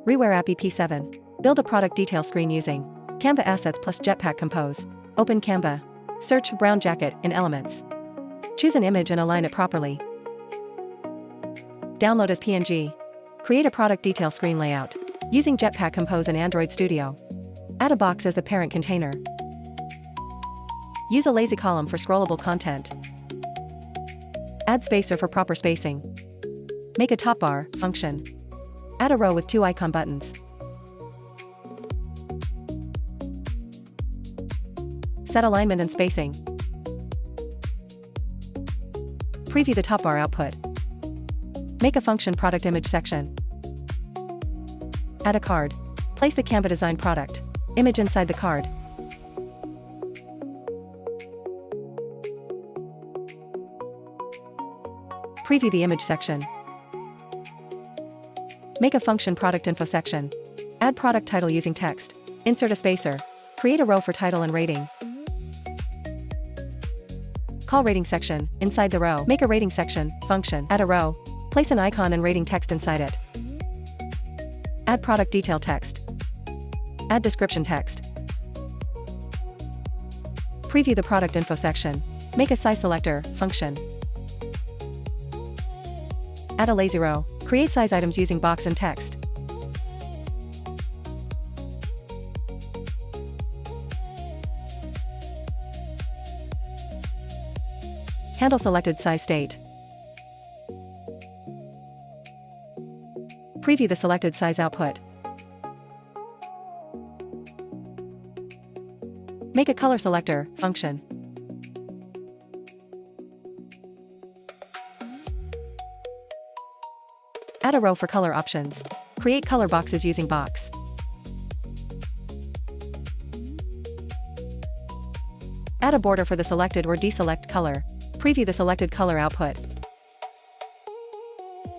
ReWear App EP7. Build a product detail screen using Canva assets plus Jetpack Compose. Open Canva. Search brown jacket in Elements. Choose an image and align it properly. Download as PNG. Create a product detail screen layout using Jetpack Compose and Android Studio. Add a box as the parent container. Use a lazy column for scrollable content. Add spacer for proper spacing. Make a top bar function. Add a row with 2 icon buttons. Set alignment and spacing. Preview the top bar output. Make a function product image section. Add a card. Place the Canva design product image inside the card. Preview the image section. Make a function product info section. Add product title using text. Insert a spacer. Create a row for title and rating. Call rating section inside the row. Make a rating section function. Add a row. Place an icon and rating text inside it. Add product detail text. Add description text. Preview the product info section. Make a size selector function. Add a lazy row. Create size items using box and text. Handle selected size state. Preview the selected size output. Make a color selector function. Add a row for color options. Create color boxes using box. Add a border for the selected or deselect color. Preview the selected color output.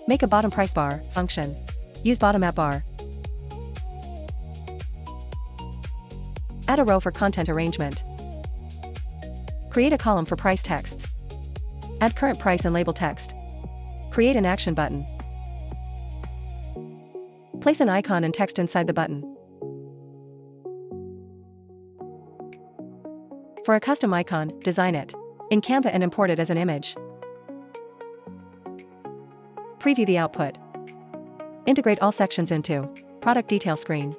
Make a bottom price bar function. Use bottom app bar. Add a row for content arrangement. Create a column for price texts. Add current price and label text. Create an action button. Place an icon and text inside the button. For a custom icon, design it in Canva and import it as an image. Preview the output. Integrate all sections into product detail screen.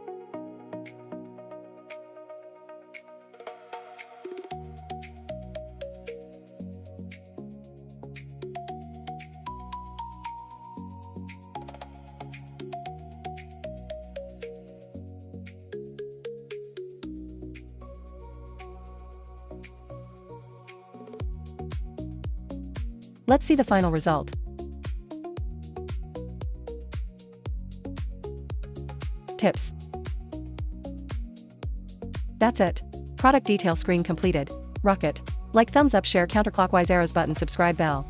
Let's see the final result. Tips. That's it. Product detail screen completed. Rock it. Like, thumbs up, share, counterclockwise arrows button, subscribe bell.